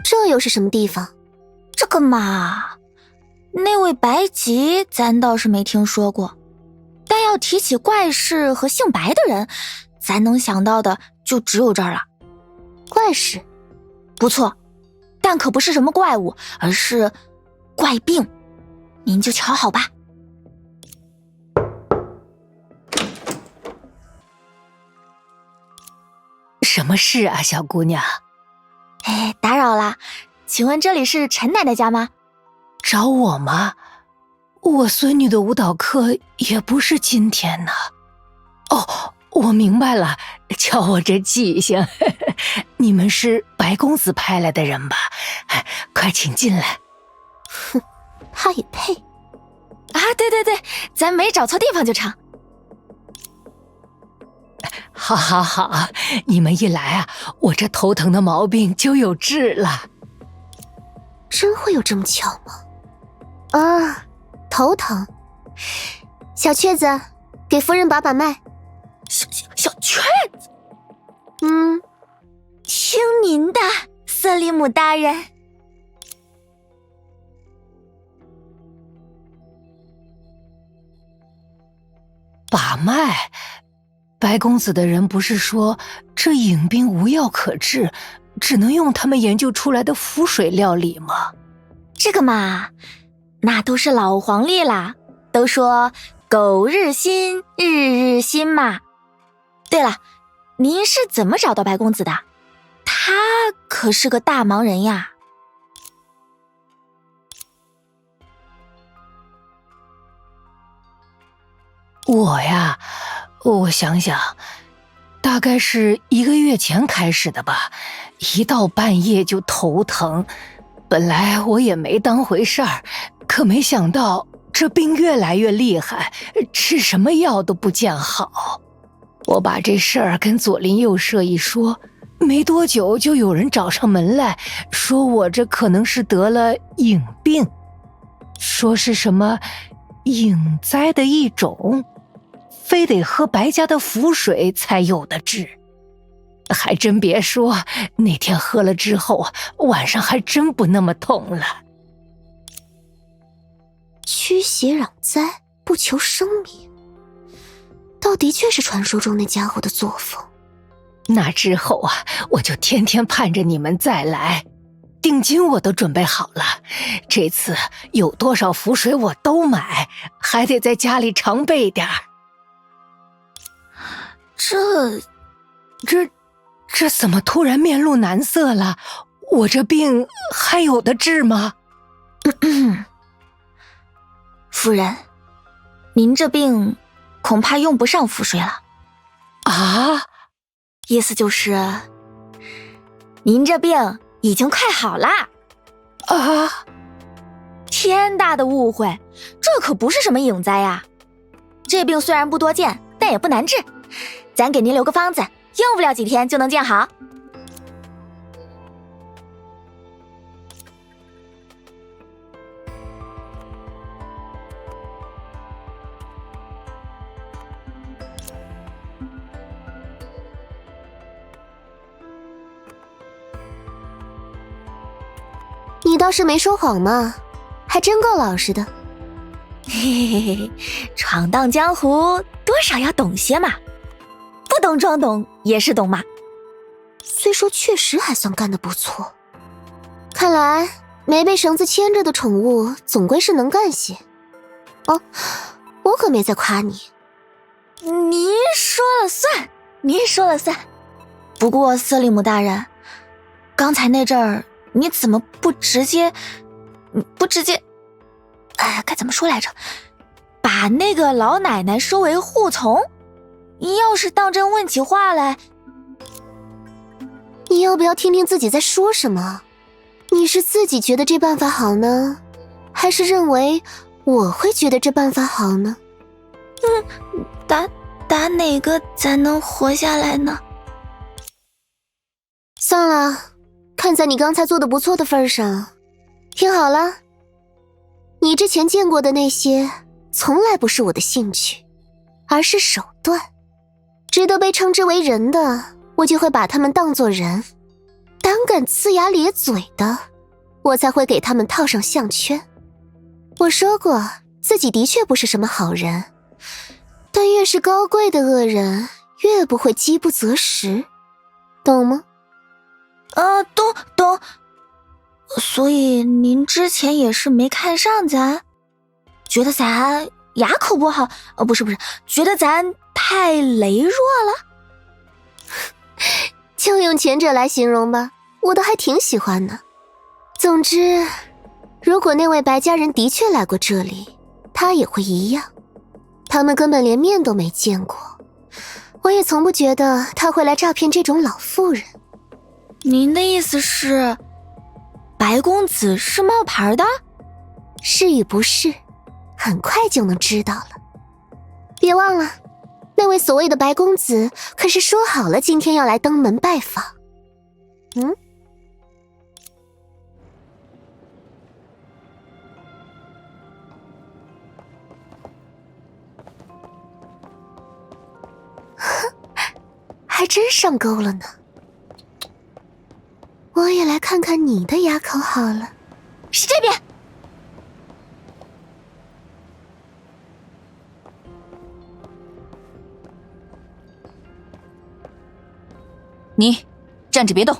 这又是什么地方？这个嘛，那位白吉咱倒是没听说过，但要提起怪事和姓白的人，咱能想到的就只有这儿了。怪事？不错，但可不是什么怪物，而是怪病，您就瞧好吧。什么事啊，小姑娘？打扰了，请问这里是陈奶奶家吗？找我吗？我孙女的舞蹈课也不是今天呢。哦，我明白了，瞧我这记性，你们是白公子派来的人吧？快请进来。哼，他也配啊？对，咱没找错地方就成。好，你们一来啊，我这头疼的毛病就有治了。真会有这么巧吗？啊，头疼。小雀子，给夫人把把脉。小雀子？听您的，瑟利姆大人。把脉？白公子的人不是说这影病无药可治，只能用他们研究出来的符水料理吗？这个嘛，那都是老黄历啦，都说狗日新，日日新嘛。对了，您是怎么找到白公子的？他可是个大忙人呀。我呀，我想想，大概是1个月前开始的吧，一到半夜就头疼。本来我也没当回事儿，可没想到这病越来越厉害，吃什么药都不见好。我把这事儿跟左邻右舍一说，没多久就有人找上门来，说我这可能是得了影病，说是什么影灾的一种，非得喝白家的符水才有的治。还真别说，那天喝了之后，晚上还真不那么痛了。驱邪攘灾，不求生命，倒的确是传说中那家伙的作风。那之后啊，我就天天盼着你们再来，定金我都准备好了，这次有多少符水我都买，还得在家里常备点儿。这怎么突然面露难色了？我这病还有的治吗？夫人，您这病恐怕用不上符水了。啊？意思就是您这病已经快好啦。啊？天大的误会，这可不是什么影灾呀。这病虽然不多见，但也不难治，咱给您留个方子，用不了几天就能见好。你倒是没说谎嘛，还真够老实的。嘿，闯荡江湖多少要懂些嘛，不懂装懂也是懂嘛。虽说确实还算干得不错，看来没被绳子牵着的宠物总归是能干些。哦，我可没在夸你。您说了算，您说了算。不过瑟利姆大人，刚才那阵儿你怎么不直接该怎么说来着，把那个老奶奶收为护从？你要是当真问起话来，你要不要听听自己在说什么？你是自己觉得这办法好呢，还是认为我会觉得这办法好呢？打哪个才能活下来呢？算了，看在你刚才做的不错的份上，听好了，你之前见过的那些从来不是我的兴趣，而是手段。值得被称之为人的，我就会把他们当作人；胆敢呲牙咧嘴的，我才会给他们套上项圈。我说过，自己的确不是什么好人，但越是高贵的恶人，越不会饥不择食，懂吗？懂。所以您之前也是没看上咱，觉得咱牙口不好？不是，觉得咱太羸弱了？就用前者来形容吧，我倒还挺喜欢的。总之，如果那位白家人的确来过这里，他也会一样。他们根本连面都没见过，我也从不觉得他会来诈骗这种老妇人。您的意思是，白公子是冒牌的？是与不是，很快就能知道了。别忘了，那位所谓的白公子可是说好了今天要来登门拜访。还真上钩了呢。我也来看看你的牙口好了。是这边。你站着别动。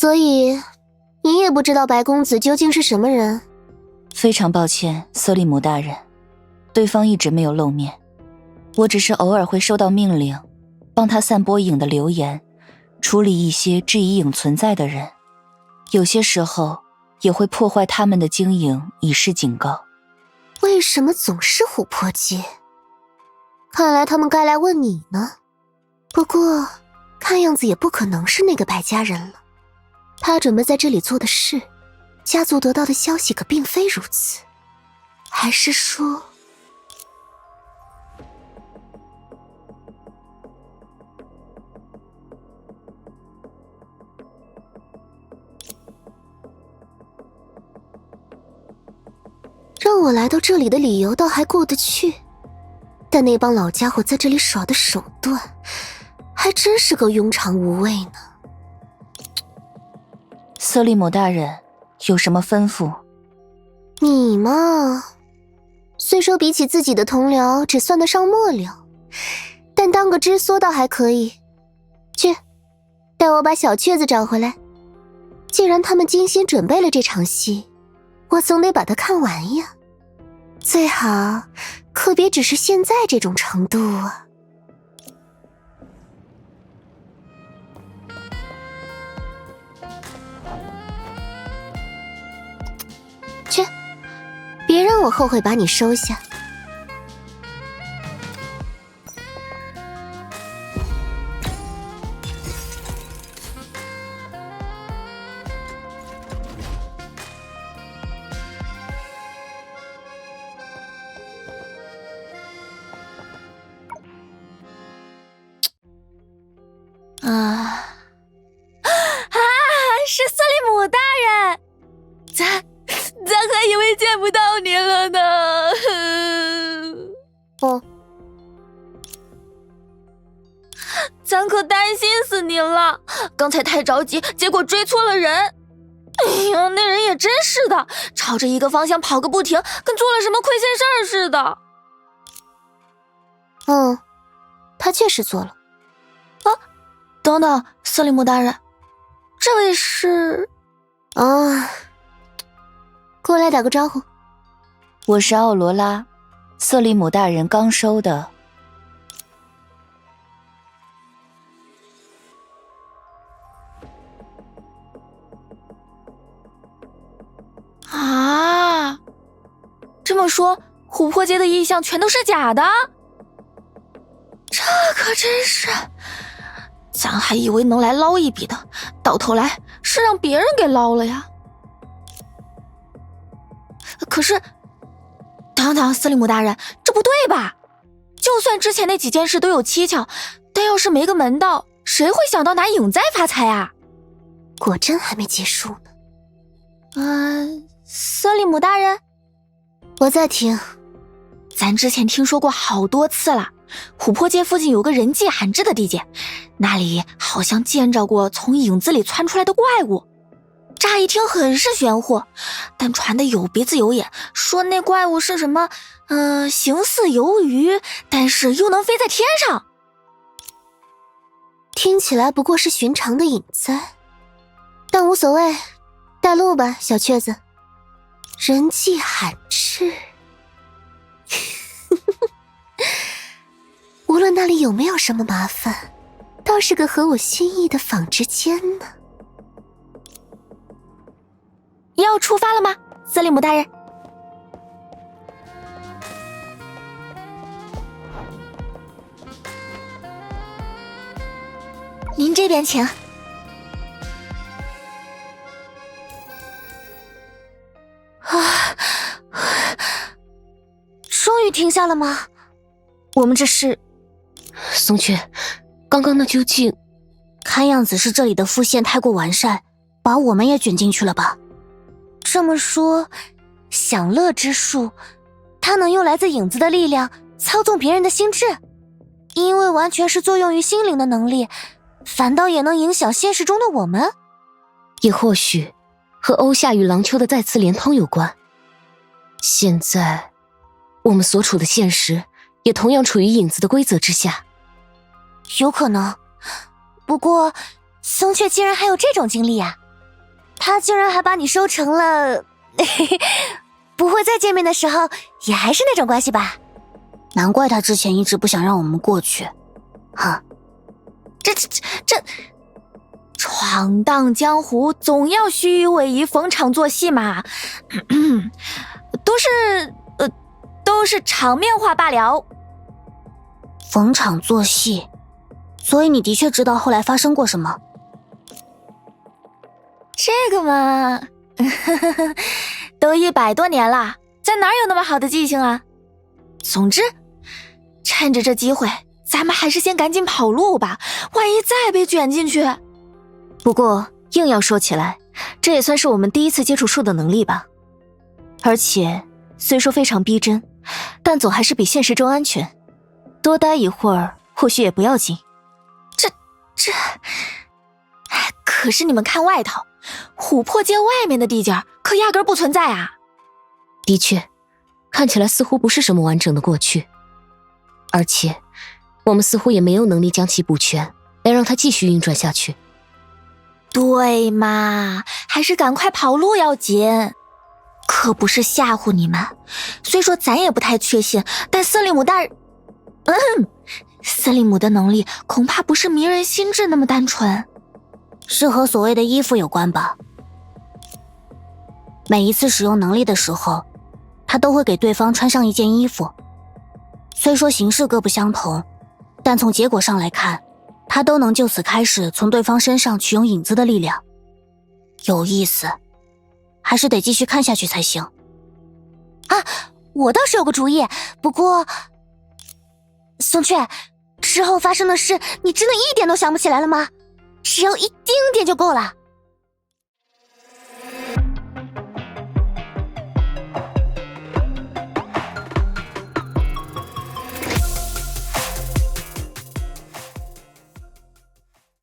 所以你也不知道白公子究竟是什么人？非常抱歉，瑟利姆大人，对方一直没有露面，我只是偶尔会收到命令，帮他散播影的流言，处理一些质疑影存在的人，有些时候也会破坏他们的经营，以示警告。为什么总是琥珀街？看来他们该来问你呢。不过看样子也不可能是那个白家人了，他准备在这里做的事，家族得到的消息可并非如此。还是说……让我来到这里的理由倒还过得去，但那帮老家伙在这里耍的手段还真是够庸常无味呢。瑟利姆大人有什么吩咐？你嘛，虽说比起自己的同僚只算得上末了，但当个知缩倒还可以。去，带我把小雀子找回来。既然他们精心准备了这场戏，我总得把它看完呀。最好可别只是现在这种程度啊。去，别让我后悔把你收下。是瑟利姆大人，咱还以为见不到您了呢。哦，咱可担心死您了，刚才太着急，结果追错了人。哎呀，那人也真是的，朝着一个方向跑个不停，跟做了什么亏心事儿似的。他确实做了。等等，瑟利姆大人，这位是……过来打个招呼。我是奥罗拉，瑟利姆大人刚收的。啊，这么说，琥珀街的意象全都是假的？这可真是，咱还以为能来捞一笔的，到头来是让别人给捞了呀。可是，等，斯利姆大人，这不对吧？就算之前那几件事都有蹊跷，但要是没个门道，谁会想到拿影栽发财啊？果真还没结束呢。瑟利姆大人，我在听。咱之前听说过好多次了，琥珀街附近有个人迹罕至的地界，那里好像见着过从影子里窜出来的怪物。乍一听很是玄乎，但传的有鼻子有眼，说那怪物是什么形似游鱼，但是又能飞在天上。听起来不过是寻常的影栽，但无所谓，带路吧，小雀子。人迹罕至，无论那里有没有什么麻烦，倒是个合我心意的纺织间呢。要出发了吗，瑟利姆大人？您这边请。终于停下了吗？我们这是……松雀，刚刚那究竟……看样子是这里的副线太过完善，把我们也卷进去了吧？这么说，享乐之术，它能用来自影子的力量操纵别人的心智，因为完全是作用于心灵的能力，反倒也能影响现实中的我们。也或许和欧夏与郎秋的再次连通有关。现在我们所处的现实也同样处于影子的规则之下。有可能，不过松雀竟然还有这种经历啊！他竟然还把你收成了，不会再见面的时候也还是那种关系吧？难怪他之前一直不想让我们过去。哼，这，闯荡江湖总要虚与委蛇，逢场作戏嘛，都是场面话罢了。逢场作戏，所以你的确知道后来发生过什么？这个嘛，都100多年了，咱哪有那么好的记性啊？总之，趁着这机会，咱们还是先赶紧跑路吧，万一再被卷进去。不过硬要说起来，这也算是我们第一次接触术的能力吧。而且虽说非常逼真，但总还是比现实中安全。多待一会儿，或许也不要紧。可是你们看外头，琥珀街外面的地界可压根不存在啊。的确，看起来似乎不是什么完整的过去，而且我们似乎也没有能力将其补全，来让它继续运转下去。对嘛，还是赶快跑路要紧。可不是吓唬你们，虽说咱也不太确信，但森林姆大人，森林姆的能力恐怕不是迷人心智那么单纯。是和所谓的衣服有关吧？每一次使用能力的时候，他都会给对方穿上一件衣服。虽说形式各不相同，但从结果上来看，他都能就此开始从对方身上取用影子的力量。有意思，还是得继续看下去才行。啊，我倒是有个主意，不过松雀，之后发生的事你真的一点都想不起来了吗？只要一丁点就够了。